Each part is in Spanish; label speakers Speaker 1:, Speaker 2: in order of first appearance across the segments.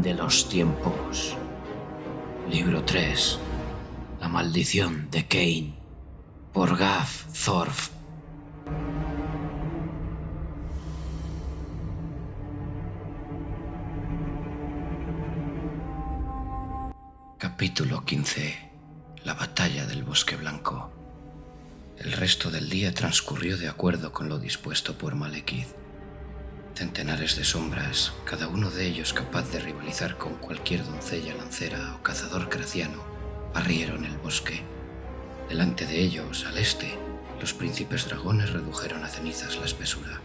Speaker 1: fin de los tiempos. Libro 3. La maldición de Cain. Por Gav Thorf. Capítulo 15. La batalla del Bosque Blanco. El resto del día transcurrió de acuerdo con lo dispuesto por Malekith. Centenares de sombras, cada uno de ellos capaz de rivalizar con cualquier doncella lancera o cazador craciano, barrieron el bosque. Delante de ellos, al este, los príncipes dragones redujeron a cenizas la espesura.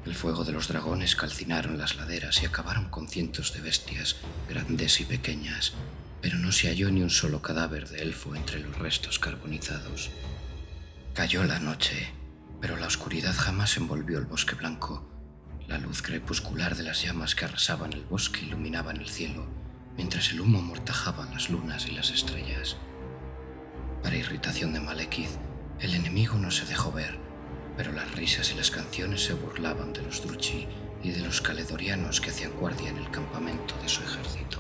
Speaker 1: El fuego de los dragones calcinaron las laderas y acabaron con cientos de bestias, grandes y pequeñas, pero no se halló ni un solo cadáver de elfo entre los restos carbonizados. Cayó la noche, pero la oscuridad jamás envolvió el Bosque Blanco. La luz crepuscular de las llamas que arrasaban el bosque iluminaban el cielo, mientras el humo amortajaba las lunas y las estrellas. Para irritación de Malekith, el enemigo no se dejó ver, pero las risas y las canciones se burlaban de los Druchi y de los caledorianos que hacían guardia en el campamento de su ejército.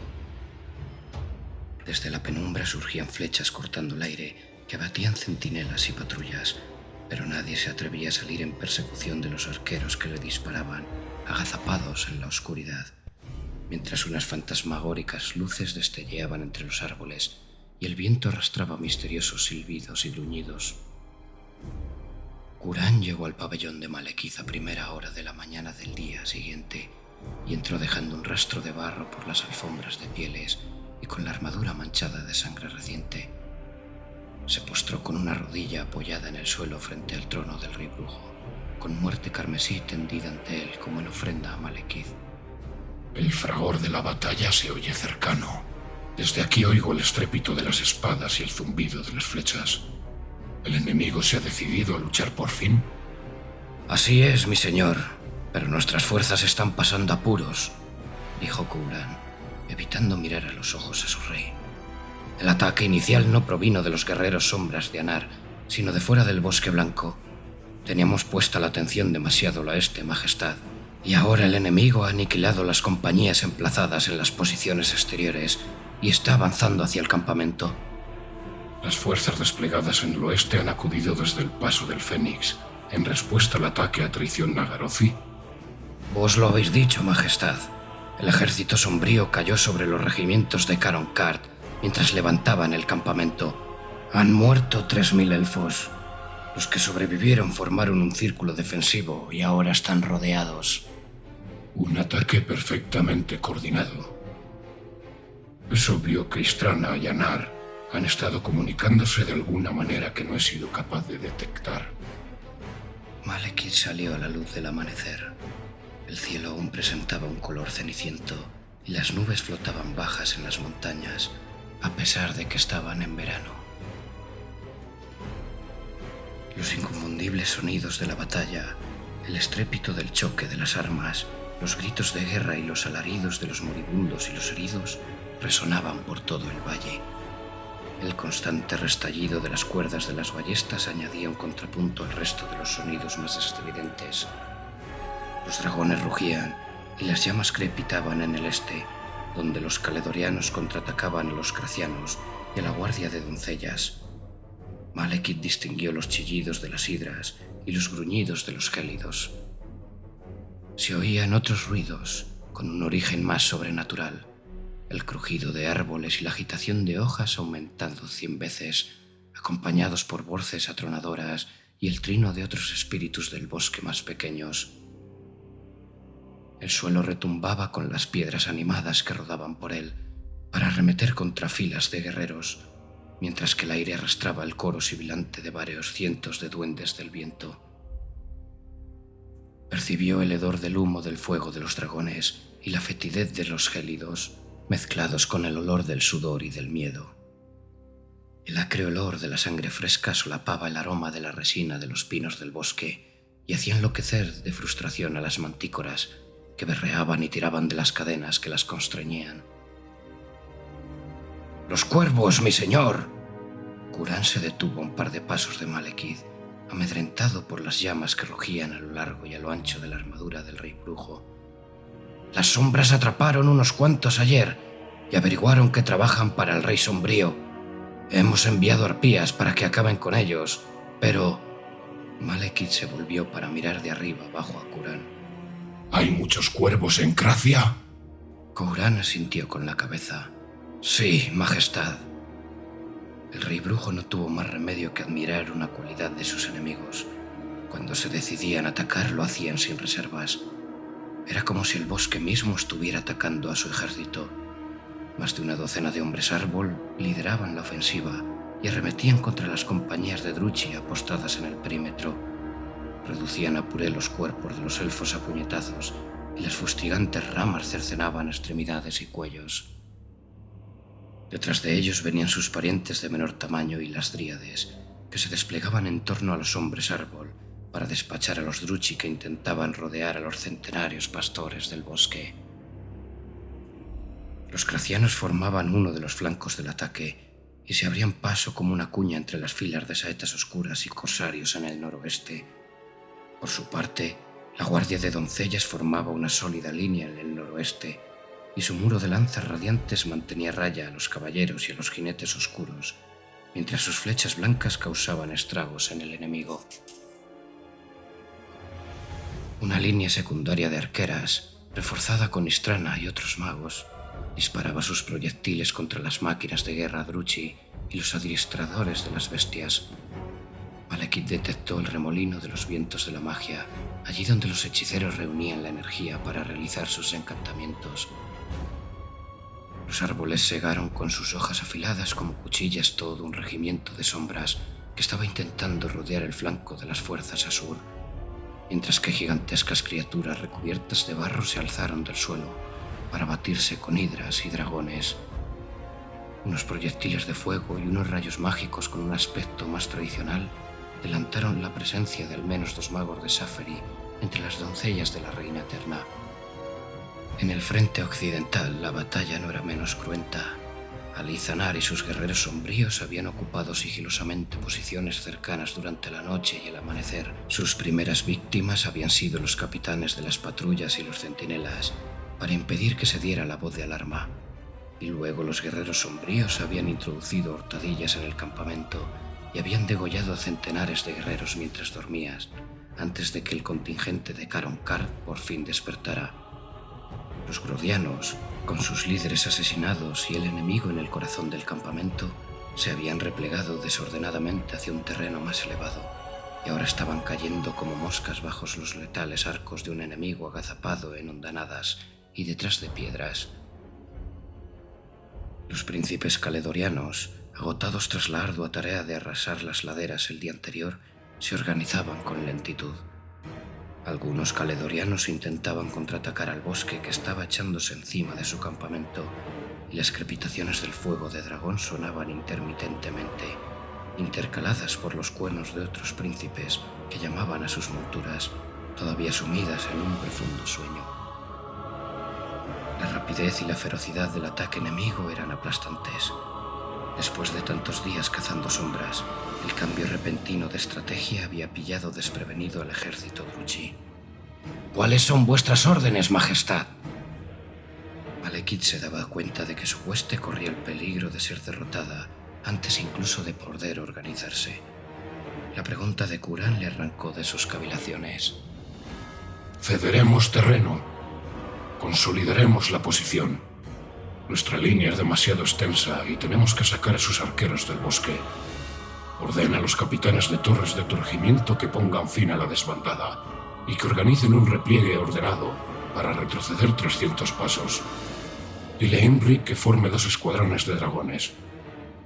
Speaker 1: Desde la penumbra surgían flechas cortando el aire que batían centinelas y patrullas, pero nadie se atrevía a salir en persecución de los arqueros que le disparaban, agazapados en la oscuridad, mientras unas fantasmagóricas luces destelleaban entre los árboles y el viento arrastraba misteriosos silbidos y gruñidos. Qurán llegó al pabellón de Malekith a primera hora de la mañana del día siguiente y entró dejando un rastro de barro por las alfombras de pieles y con la armadura manchada de sangre reciente. Se postró con una rodilla apoyada en el suelo frente al trono del rey brujo, con muerte carmesí tendida ante él como en ofrenda a Malekith.
Speaker 2: El fragor de la batalla se oye cercano. Desde aquí oigo el estrépito de las espadas y el zumbido de las flechas. ¿El enemigo se ha decidido a luchar por fin?
Speaker 1: Así es, mi señor, pero nuestras fuerzas están pasando apuros, dijo Qurán, evitando mirar a los ojos a su rey. El ataque inicial no provino de los guerreros sombras de Anar, sino de fuera del Bosque Blanco. Teníamos puesta la atención demasiado al oeste, Majestad, y ahora el enemigo ha aniquilado las compañías emplazadas en las posiciones exteriores y está avanzando hacia el campamento.
Speaker 2: Las fuerzas desplegadas en el oeste han acudido desde el paso del Fénix, en respuesta al ataque a traición Nagarothi.
Speaker 1: Vos lo habéis dicho, Majestad. El ejército sombrío cayó sobre los regimientos de Caron Cart mientras levantaban el campamento. Han muerto 3000 elfos. Los que sobrevivieron formaron un círculo defensivo y ahora están rodeados.
Speaker 2: Un ataque perfectamente coordinado. Es obvio que Istrana y Anar han estado comunicándose de alguna manera que no he sido capaz de detectar.
Speaker 1: Malekith salió a la luz del amanecer. El cielo aún presentaba un color ceniciento y las nubes flotaban bajas en las montañas, a pesar de que estaban en verano. Los inconfundibles sonidos de la batalla, el estrépito del choque de las armas, los gritos de guerra y los alaridos de los moribundos y los heridos resonaban por todo el valle. El constante restallido de las cuerdas de las ballestas añadía un contrapunto al resto de los sonidos más estridentes. Los dragones rugían y las llamas crepitaban en el este, donde los caledorianos contraatacaban a los cracianos y a la guardia de doncellas. Malekith distinguió los chillidos de las hidras y los gruñidos de los gélidos. Se oían otros ruidos, con un origen más sobrenatural, el crujido de árboles y la agitación de hojas aumentando 100 veces, acompañados por voces atronadoras y el trino de otros espíritus del bosque más pequeños. El suelo retumbaba con las piedras animadas que rodaban por él para arremeter contra filas de guerreros, mientras que el aire arrastraba el coro sibilante de varios cientos de duendes del viento. Percibió el hedor del humo del fuego de los dragones y la fetidez de los gélidos, mezclados con el olor del sudor y del miedo. El acre olor de la sangre fresca solapaba el aroma de la resina de los pinos del bosque y hacía enloquecer de frustración a las mantícoras que berreaban y tiraban de las cadenas que las constreñían. ¡Los cuervos, mi señor! Qurán se detuvo a un par de pasos de Malekith, amedrentado por las llamas que rugían a lo largo y a lo ancho de la armadura del rey brujo. Las sombras atraparon unos cuantos ayer y averiguaron que trabajan para el Rey Sombrío. Hemos enviado arpías para que acaben con ellos, pero... Malekith se volvió para mirar de arriba abajo a Kuran.
Speaker 2: ¿Hay muchos cuervos en Kracia?
Speaker 1: Kuran asintió con la cabeza. Sí, Majestad. El rey brujo no tuvo más remedio que admirar una cualidad de sus enemigos. Cuando se decidían a atacar, lo hacían sin reservas. Era como si el bosque mismo estuviera atacando a su ejército. Más de una docena de hombres árbol lideraban la ofensiva y arremetían contra las compañías de Druchii apostadas en el perímetro. Reducían a puré los cuerpos de los elfos a puñetazos y las fustigantes ramas cercenaban extremidades y cuellos. Detrás de ellos venían sus parientes de menor tamaño y las dríades, que se desplegaban en torno a los hombres árbol para despachar a los Druchii que intentaban rodear a los centenarios pastores del bosque. Los cracianos formaban uno de los flancos del ataque y se abrían paso como una cuña entre las filas de saetas oscuras y corsarios en el noroeste. Por su parte, la guardia de doncellas formaba una sólida línea en el noroeste y su muro de lanzas radiantes mantenía raya a los caballeros y a los jinetes oscuros, mientras sus flechas blancas causaban estragos en el enemigo. Una línea secundaria de arqueras, reforzada con Istrana y otros magos, disparaba sus proyectiles contra las máquinas de guerra Druchii y los adiestradores de las bestias. Malekith detectó el remolino de los vientos de la magia, allí donde los hechiceros reunían la energía para realizar sus encantamientos. Los árboles segaron con sus hojas afiladas como cuchillas todo un regimiento de sombras que estaba intentando rodear el flanco de las fuerzas Asur, mientras que gigantescas criaturas recubiertas de barro se alzaron del suelo para batirse con hidras y dragones. Unos proyectiles de fuego y unos rayos mágicos con un aspecto más tradicional delantaron la presencia de al menos 2 magos de Saferi entre las doncellas de la Reina Eterna. En el frente occidental la batalla no era menos cruenta. Ali-Zanar y sus guerreros sombríos habían ocupado sigilosamente posiciones cercanas durante la noche y el amanecer. Sus primeras víctimas habían sido los capitanes de las patrullas y los centinelas, para impedir que se diera la voz de alarma. Y luego los guerreros sombríos habían introducido hurtadillas en el campamento y habían degollado a centenares de guerreros mientras dormías, antes de que el contingente de Karon-Cart por fin despertara. Los grodianos, con sus líderes asesinados y el enemigo en el corazón del campamento, se habían replegado desordenadamente hacia un terreno más elevado y ahora estaban cayendo como moscas bajo los letales arcos de un enemigo agazapado en hondanadas y detrás de piedras. Los príncipes caledorianos, agotados tras la ardua tarea de arrasar las laderas el día anterior, se organizaban con lentitud. Algunos caledorianos intentaban contraatacar al bosque que estaba echándose encima de su campamento, y las crepitaciones del fuego de dragón sonaban intermitentemente, intercaladas por los cuernos de otros príncipes que llamaban a sus monturas, todavía sumidas en un profundo sueño. La rapidez y la ferocidad del ataque enemigo eran aplastantes. Después de tantos días cazando sombras, el cambio repentino de estrategia había pillado desprevenido al ejército Druchii. ¿Cuáles son vuestras órdenes, Majestad? Malekith se daba cuenta de que su hueste corría el peligro de ser derrotada antes incluso de poder organizarse. La pregunta de Kuran le arrancó de sus cavilaciones.
Speaker 2: Cederemos terreno. Consolidaremos la posición. Nuestra línea es demasiado extensa y tenemos que sacar a sus arqueros del bosque. Ordena a los capitanes de torres de tu regimiento que pongan fin a la desbandada y que organicen un repliegue ordenado para retroceder 300 pasos. Dile a Imri que forme 2 escuadrones de dragones.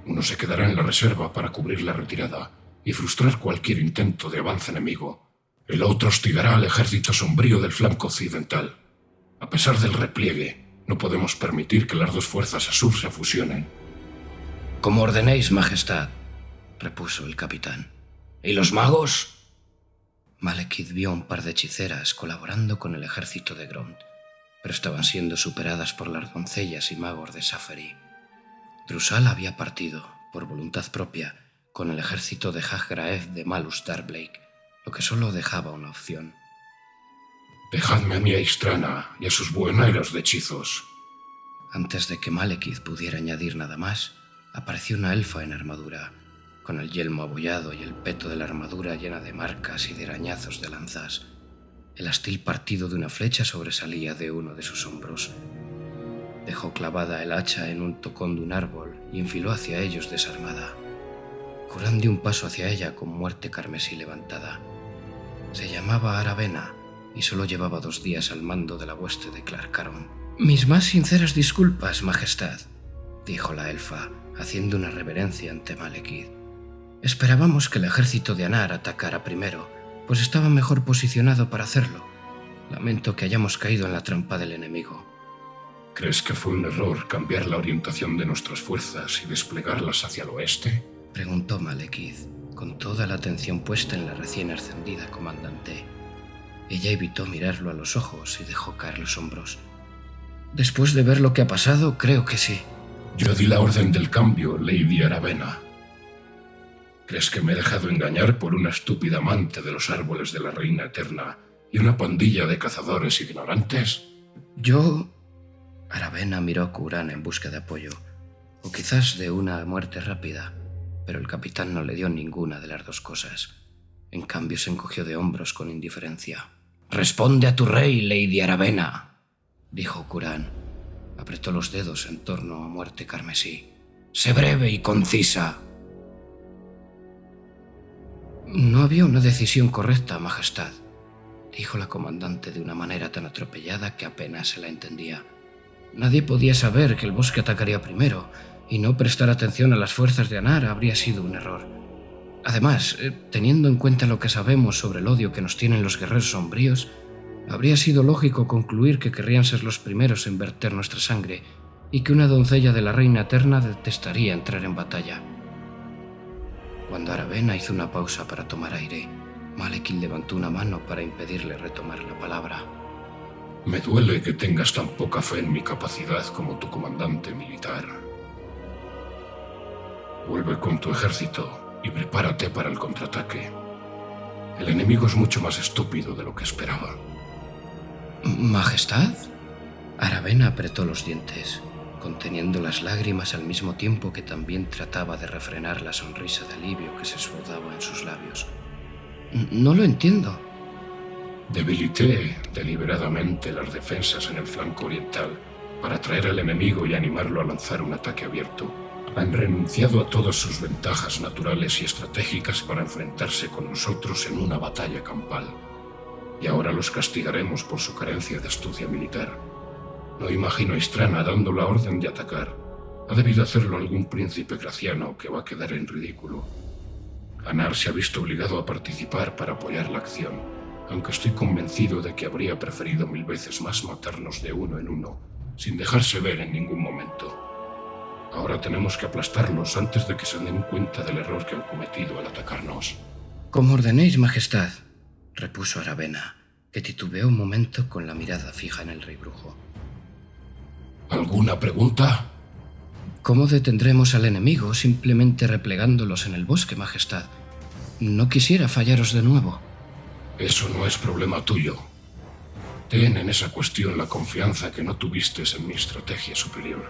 Speaker 2: Uno se quedará en la reserva para cubrir la retirada y frustrar cualquier intento de avance enemigo. El otro hostigará al ejército sombrío del flanco occidental. A pesar del repliegue, no podemos permitir que las 2 fuerzas Asur se fusionen.
Speaker 1: Como ordenéis, Majestad, repuso el capitán. ¿Y los magos? Malekith vio un par de hechiceras colaborando con el ejército de Grond, pero estaban siendo superadas por las doncellas y magos de Saferi. Drusal había partido, por voluntad propia, con el ejército de Hajgraef de Malus Darblake, lo que solo dejaba una opción.
Speaker 2: Dejadme a mí a Istrana y a sus buhoneros de hechizos.
Speaker 1: Antes de que Malekith pudiera añadir nada más, apareció una elfa en armadura, con el yelmo abollado y el peto de la armadura llena de marcas y de arañazos de lanzas. El astil partido de una flecha sobresalía de uno de sus hombros. Dejó clavada el hacha en un tocón de un árbol y enfiló hacia ellos desarmada. Qhuran dio un paso hacia ella con muerte carmesí levantada. Se llamaba Aravena y solo llevaba 2 días al mando de la hueste de Clarcaron. «Mis más sinceras disculpas, Majestad», dijo la elfa, haciendo una reverencia ante Malekith. «Esperábamos que el ejército de Anar atacara primero, pues estaba mejor posicionado para hacerlo. Lamento que hayamos caído en la trampa del enemigo».
Speaker 2: ¿Crees que fue un error cambiar la orientación de nuestras fuerzas y desplegarlas hacia el oeste?,
Speaker 1: preguntó Malekith, con toda la atención puesta en la recién ascendida comandante. Ella evitó mirarlo a los ojos y dejó caer los hombros. «Después de ver lo que ha pasado, creo que sí».
Speaker 2: Yo di la orden del cambio, Lady Aravena. ¿Crees que me he dejado engañar por una estúpida amante de los árboles de la Reina Eterna y una pandilla de cazadores ignorantes?
Speaker 1: Yo... Aravena miró a Qhuran en busca de apoyo, o quizás de una muerte rápida, pero el capitán no le dio ninguna de las 2 cosas. En cambio se encogió de hombros con indiferencia. «Responde a tu rey, Lady Aravena», dijo Qhuran. Apretó los dedos en torno a muerte carmesí. «Sé breve y concisa». «No había una decisión correcta, Majestad», dijo la comandante de una manera tan atropellada que apenas se la entendía. «Nadie podía saber que el bosque atacaría primero, y no prestar atención a las fuerzas de Anar habría sido un error. Además, teniendo en cuenta lo que sabemos sobre el odio que nos tienen los guerreros sombríos, habría sido lógico concluir que querrían ser los primeros en verter nuestra sangre y que una doncella de la Reina Eterna detestaría entrar en batalla». Cuando Aravena hizo una pausa para tomar aire, Malekith levantó una mano para impedirle retomar la palabra.
Speaker 2: Me duele que tengas tan poca fe en mi capacidad como tu comandante militar. Vuelve con tu ejército y prepárate para el contraataque. El enemigo es mucho más estúpido de lo que esperaba.
Speaker 1: «¿Majestad?» Aravena apretó los dientes, conteniendo las lágrimas al mismo tiempo que también trataba de refrenar la sonrisa de alivio que se esbozaba en sus labios. «No lo entiendo».
Speaker 2: Debilité deliberadamente las defensas en el flanco oriental para atraer al enemigo y animarlo a lanzar un ataque abierto. Han renunciado a todas sus ventajas naturales y estratégicas para enfrentarse con nosotros en una batalla campal. Y ahora los castigaremos por su carencia de astucia militar. No imagino a Istrana dando la orden de atacar. Ha debido hacerlo algún príncipe graciano que va a quedar en ridículo. Anar se ha visto obligado a participar para apoyar la acción, aunque estoy convencido de que habría preferido 1000 veces más matarnos de uno en uno, sin dejarse ver en ningún momento. Ahora tenemos que aplastarlos antes de que se den cuenta del error que han cometido al atacarnos.
Speaker 1: «Como ordenéis, Majestad», repuso Aravena, que titubeó un momento con la mirada fija en el rey brujo.
Speaker 2: ¿Alguna pregunta?
Speaker 1: «¿Cómo detendremos al enemigo simplemente replegándolos en el bosque, Majestad? No quisiera fallaros de nuevo».
Speaker 2: Eso no es problema tuyo. Ten en esa cuestión la confianza que no tuviste en mi estrategia superior.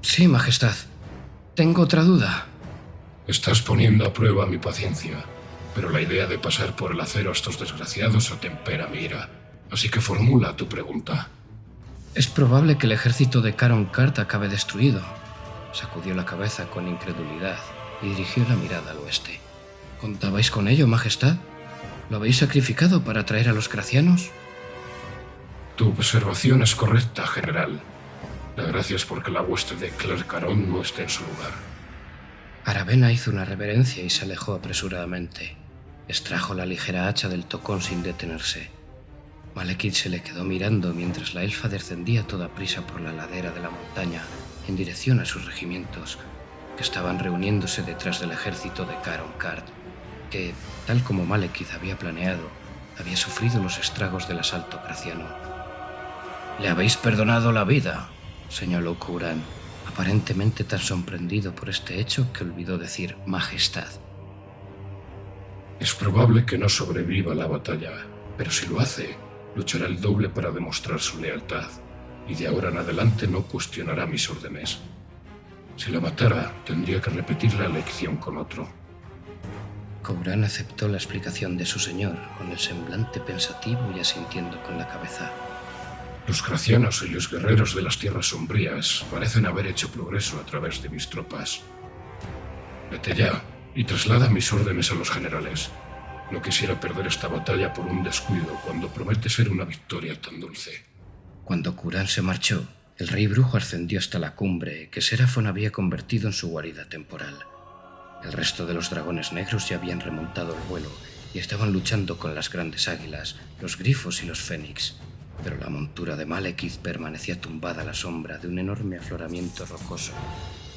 Speaker 1: «Sí, Majestad. Tengo otra duda».
Speaker 2: Estás poniendo a prueba mi paciencia, pero la idea de pasar por el acero a estos desgraciados atempera mi ira. Así que formula tu pregunta.
Speaker 1: «Es probable que el ejército de Caron Cart acabe destruido». Sacudió la cabeza con incredulidad y dirigió la mirada al oeste. «¿Contabais con ello, Majestad? ¿Lo habéis sacrificado para traer a los gracianos?»
Speaker 2: Tu observación es correcta, general. La gracia es porque la hueste de Clarcaron no esté en su lugar.
Speaker 1: Aravena hizo una reverencia y se alejó apresuradamente. Extrajo la ligera hacha del tocón sin detenerse. Malekith se le quedó mirando mientras la elfa descendía a toda prisa por la ladera de la montaña en dirección a sus regimientos, que estaban reuniéndose detrás del ejército de Caron Cart, que, tal como Malekith había planeado, había sufrido los estragos del asalto graciano. «Le habéis perdonado la vida», señaló Qhuran, aparentemente tan sorprendido por este hecho que olvidó decir «Majestad».
Speaker 2: Es probable que no sobreviva la batalla, pero si lo hace, Luchará el doble para demostrar su lealtad, y de ahora en adelante no cuestionará mis órdenes. Si la matara, tendría que repetir la lección con otro.
Speaker 1: Couran aceptó la explicación de su señor, con el semblante pensativo y asintiendo con la cabeza.
Speaker 2: Los gracianos y los guerreros de las tierras sombrías parecen haber hecho progreso a través de mis tropas. Vete ya y traslada mis órdenes a los generales. No quisiera perder esta batalla por un descuido cuando promete ser una victoria tan dulce.
Speaker 1: Cuando Couran se marchó, el rey brujo ascendió hasta la cumbre que Serafon había convertido en su guarida temporal. El resto de los dragones negros ya habían remontado el vuelo y estaban luchando con las grandes águilas, los grifos y los fénix, pero la montura de Malekith permanecía tumbada a la sombra de un enorme afloramiento rocoso,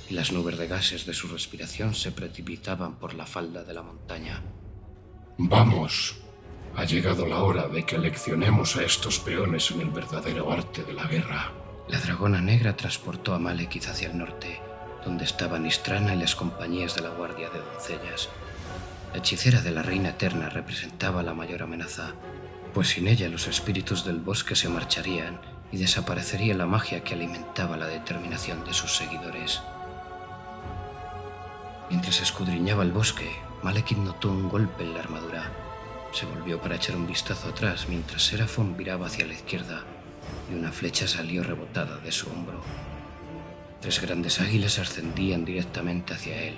Speaker 1: y las nubes de gases de su respiración se precipitaban por la falda de la montaña.
Speaker 2: ¡Vamos! Ha llegado la hora de que leccionemos a estos peones en el verdadero arte de la guerra.
Speaker 1: La dragona negra transportó a Malekith hacia el norte, donde estaban Istrana y las compañías de la guardia de doncellas. La hechicera de la reina eterna representaba la mayor amenaza, pues sin ella los espíritus del bosque se marcharían y desaparecería la magia que alimentaba la determinación de sus seguidores. Mientras escudriñaba el bosque, Malekith notó un golpe en la armadura. Se volvió para echar un vistazo atrás mientras Serafon viraba hacia la izquierda y una flecha salió rebotada de su hombro. 3 grandes águilas ascendían directamente hacia él,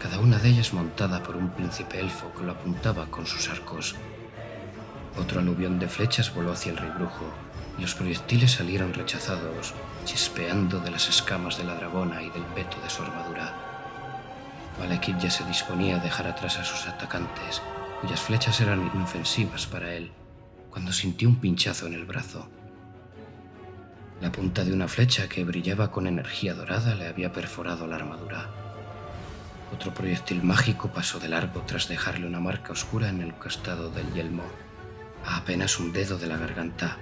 Speaker 1: cada una de ellas montada por un príncipe elfo que lo apuntaba con sus arcos. Otro aluvión de flechas voló hacia el rey brujo, y los proyectiles salieron rechazados, chispeando de las escamas de la dragona y del peto de su armadura. Malekith ya se disponía a dejar atrás a sus atacantes, cuyas flechas eran inofensivas para él, cuando sintió un pinchazo en el brazo. La punta de una flecha que brillaba con energía dorada le había perforado la armadura. Otro proyectil mágico pasó de largo tras dejarle una marca oscura en el costado del yelmo, a apenas un dedo de la garganta.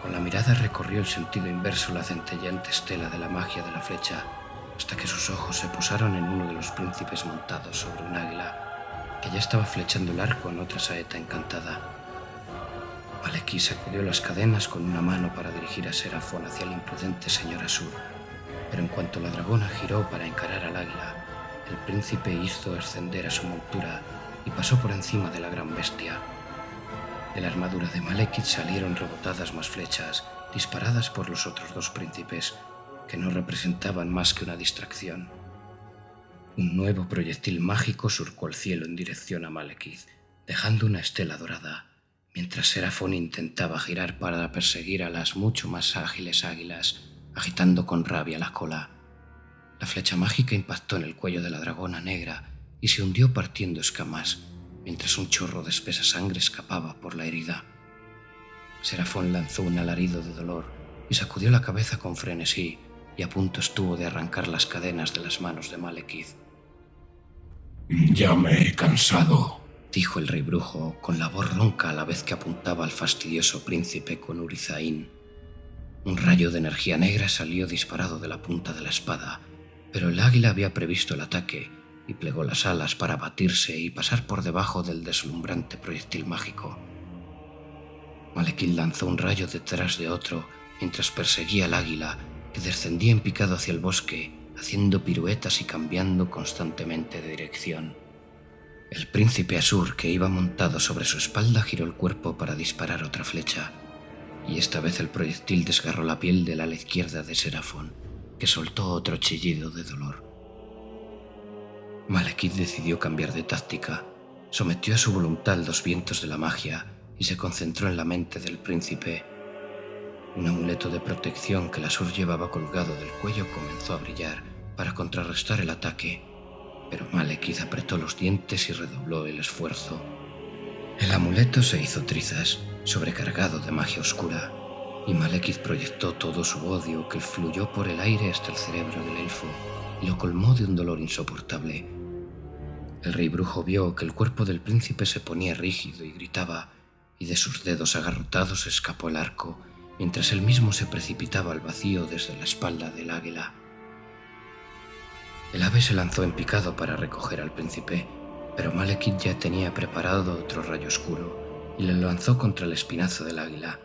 Speaker 1: Con la mirada recorrió el sentido inverso la centelleante estela de la magia de la flecha, hasta que sus ojos se posaron en uno de los príncipes montados sobre un águila, que ya estaba flechando el arco en otra saeta encantada. Malekith sacudió las cadenas con una mano para dirigir a Serafon hacia el imprudente señor Asur, pero en cuanto la dragona giró para encarar al águila, el príncipe hizo ascender a su montura y pasó por encima de la gran bestia. De la armadura de Malekith salieron rebotadas más flechas, disparadas por los otros 2 príncipes, que no representaban más que una distracción. Un nuevo proyectil mágico surcó el cielo en dirección a Malekith, dejando una estela dorada, mientras Serafon intentaba girar para perseguir a las mucho más ágiles águilas, agitando con rabia la cola. La flecha mágica impactó en el cuello de la dragona negra y se hundió partiendo escamas, mientras un chorro de espesa sangre escapaba por la herida. Serafon lanzó un alarido de dolor y sacudió la cabeza con frenesí, y a punto estuvo de arrancar las cadenas de las manos de Malekith.
Speaker 2: «Ya me he cansado»,
Speaker 1: dijo el rey brujo, con la voz ronca a la vez que apuntaba al fastidioso príncipe con Urizaín. Un rayo de energía negra salió disparado de la punta de la espada, pero el águila había previsto el ataque y plegó las alas para batirse y pasar por debajo del deslumbrante proyectil mágico. Malekith lanzó un rayo detrás de otro mientras perseguía al águila, que descendía en picado hacia el bosque, haciendo piruetas y cambiando constantemente de dirección. El príncipe Asur, que iba montado sobre su espalda, giró el cuerpo para disparar otra flecha, y esta vez el proyectil desgarró la piel del ala izquierda de Serafon, que soltó otro chillido de dolor. Malekith decidió cambiar de táctica, sometió a su voluntad los vientos de la magia y se concentró en la mente del príncipe. Un amuleto de protección que el Asur llevaba colgado del cuello comenzó a brillar para contrarrestar el ataque, pero Malekith apretó los dientes y redobló el esfuerzo. El amuleto se hizo trizas, sobrecargado de magia oscura, y Malekith proyectó todo su odio que fluyó por el aire hasta el cerebro del elfo y lo colmó de un dolor insoportable. El rey brujo vio que el cuerpo del príncipe se ponía rígido y gritaba, y de sus dedos agarrotados escapó el arco, mientras él mismo se precipitaba al vacío desde la espalda del águila. El ave se lanzó en picado para recoger al príncipe, pero Malekith ya tenía preparado otro rayo oscuro, y le lanzó contra el espinazo del águila,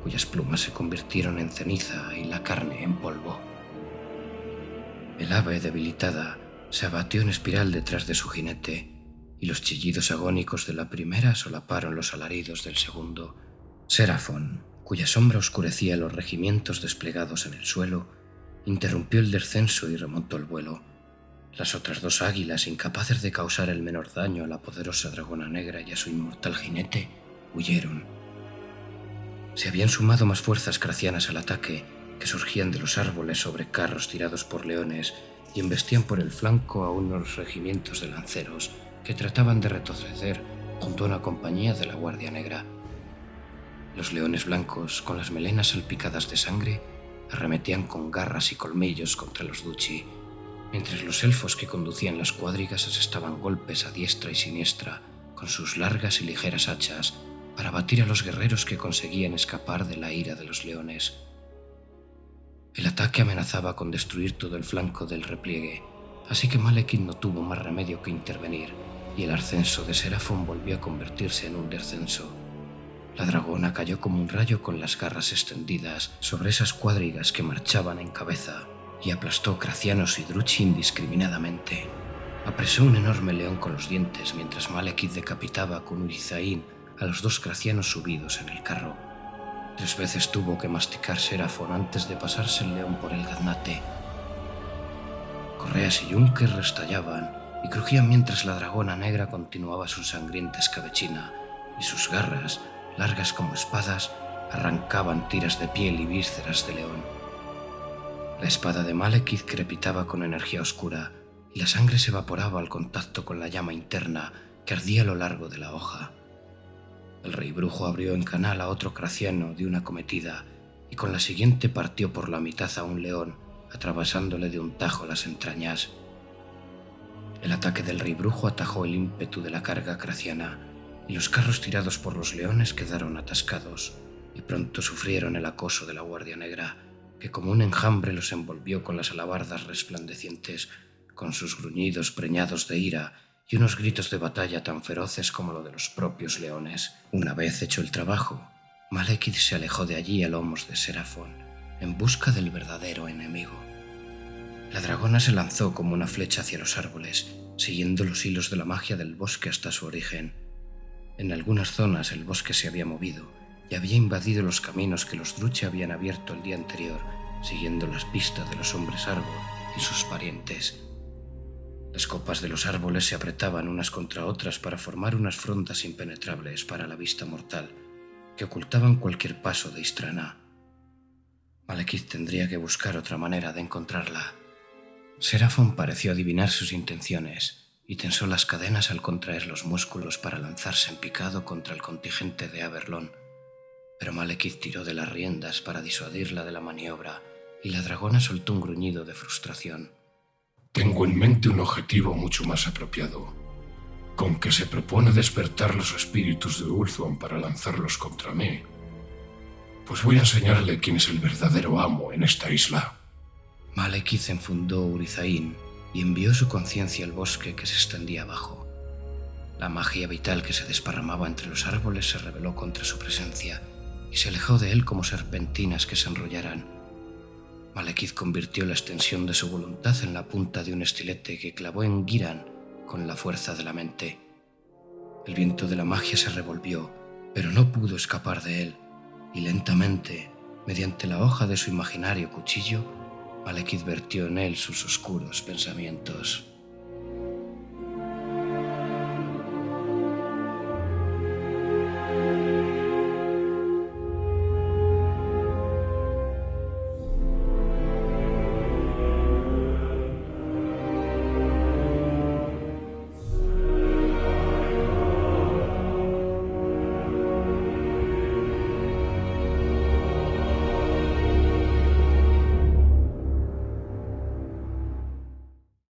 Speaker 1: cuyas plumas se convirtieron en ceniza y la carne en polvo. El ave, debilitada, se abatió en espiral detrás de su jinete, y los chillidos agónicos de la primera solaparon los alaridos del segundo. Serafón, cuya sombra oscurecía los regimientos desplegados en el suelo, interrumpió el descenso y remontó el vuelo. Las otras dos águilas, incapaces de causar el menor daño a la poderosa dragona negra y a su inmortal jinete, huyeron. Se habían sumado más fuerzas cracianas al ataque, que surgían de los árboles sobre carros tirados por leones y embestían por el flanco a unos regimientos de lanceros que trataban de retroceder junto a una compañía de la Guardia Negra. Los leones blancos, con las melenas salpicadas de sangre, arremetían con garras y colmillos contra los duchi, mientras los elfos que conducían las cuadrigas asestaban golpes a diestra y siniestra con sus largas y ligeras hachas para batir a los guerreros que conseguían escapar de la ira de los leones. El ataque amenazaba con destruir todo el flanco del repliegue, así que Malekith no tuvo más remedio que intervenir, y el ascenso de Serafón volvió a convertirse en un descenso. La dragona cayó como un rayo con las garras extendidas sobre esas cuadrigas que marchaban en cabeza y aplastó cracianos y druchi indiscriminadamente. Apresó un enorme león con los dientes mientras Malekith decapitaba con Urizain a los dos cracianos subidos en el carro. 3 veces tuvo que masticar Serafón antes de pasarse el león por el gaznate. Correas y yunques restallaban y crujían mientras la dragona negra continuaba su sangrienta escabechina, y sus garras, largas como espadas, arrancaban tiras de piel y vísceras de león. La espada de Malekith crepitaba con energía oscura, y la sangre se evaporaba al contacto con la llama interna que ardía a lo largo de la hoja. El rey brujo abrió en canal a otro craciano de una cometida, y con la siguiente partió por la mitad a un león, atravesándole de un tajo las entrañas. El ataque del rey brujo atajó el ímpetu de la carga craciana, y los carros tirados por los leones quedaron atascados, y pronto sufrieron el acoso de la Guardia Negra, que como un enjambre los envolvió con las alabardas resplandecientes, con sus gruñidos preñados de ira y unos gritos de batalla tan feroces como lo de los propios leones. Una vez hecho el trabajo, Malekith se alejó de allí a lomos de Serafón, en busca del verdadero enemigo. La dragona se lanzó como una flecha hacia los árboles, siguiendo los hilos de la magia del bosque hasta su origen. En algunas zonas el bosque se había movido y había invadido los caminos que los druchi habían abierto el día anterior, siguiendo las pistas de los hombres árbol y sus parientes. Las copas de los árboles se apretaban unas contra otras para formar unas frondas impenetrables para la vista mortal, que ocultaban cualquier paso de Istrana. Malekith tendría que buscar otra manera de encontrarla. Serafón pareció adivinar sus intenciones y tensó las cadenas al contraer los músculos para lanzarse en picado contra el contingente de Averlón, pero Malekith tiró de las riendas para disuadirla de la maniobra y la dragona soltó un gruñido de frustración.
Speaker 2: Tengo en mente un objetivo mucho más apropiado, con que se propone despertar los espíritus de Ulthuan para lanzarlos contra mí. Pues voy a enseñarle quién es el verdadero amo en esta isla.
Speaker 1: Malekith enfundó Urizain y envió su conciencia al bosque que se extendía abajo. La magia vital que se desparramaba entre los árboles se rebeló contra su presencia y se alejó de él como serpentinas que se enrollaran. Malekith convirtió la extensión de su voluntad en la punta de un estilete que clavó en Giran con la fuerza de la mente. El viento de la magia se revolvió, pero no pudo escapar de él, y lentamente, mediante la hoja de su imaginario cuchillo, Malekith vertió en él sus oscuros pensamientos.